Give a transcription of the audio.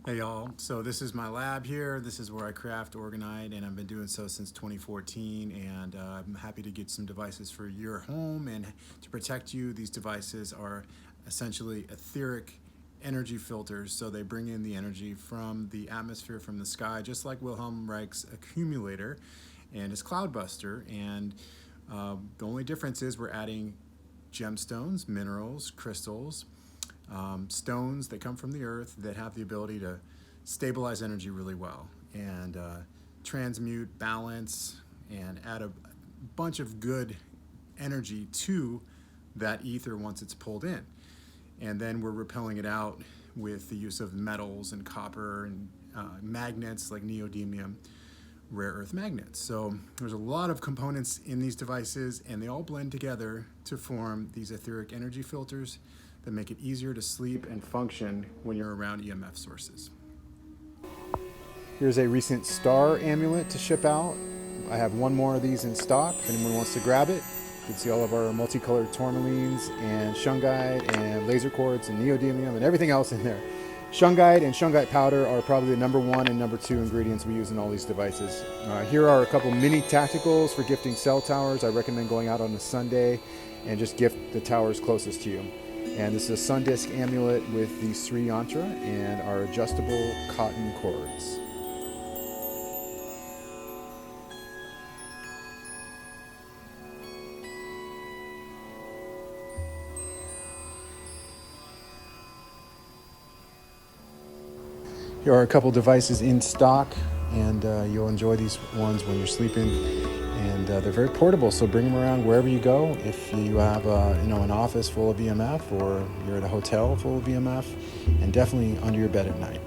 Hey y'all, so this is my lab here. This is where I craft orgonite, and I've been doing so since 2014, and I'm happy to get some devices for your home and to protect you. These devices are essentially etheric energy filters, so they bring in the energy from the atmosphere, from the sky, just like Wilhelm Reich's accumulator and his cloudbuster. And the only difference is we're adding gemstones, minerals, crystals, stones that come from the earth that have the ability to stabilize energy really well and transmute, balance, and add a bunch of good energy to that ether once it's pulled in. And then we're repelling it out with the use of metals and copper and magnets like neodymium, rare earth magnets. So there's a lot of components in these devices, and they all blend together to form these etheric energy filters that make it easier to sleep and function when you're around EMF sources. Here's a recent star amulet to ship out. I have one more of these in stock if anyone wants to grab it. You can see all of our multicolored tourmalines and shungite and laser quartz and neodymium and everything else in there. Shungite and shungite powder are probably the number 1 and number 2 ingredients we use in all these devices. Here are a couple mini tacticals for gifting cell towers. I recommend going out on a Sunday and just gift the towers closest to you. And this is a sun disk amulet with the Sri Yantra and our adjustable cotton cords. Here are a couple devices in stock, and you'll enjoy these ones when you're sleeping. And they're very portable, so bring them around wherever you go. If you have an office full of EMF, or you're at a hotel full of EMF, and definitely under your bed at night.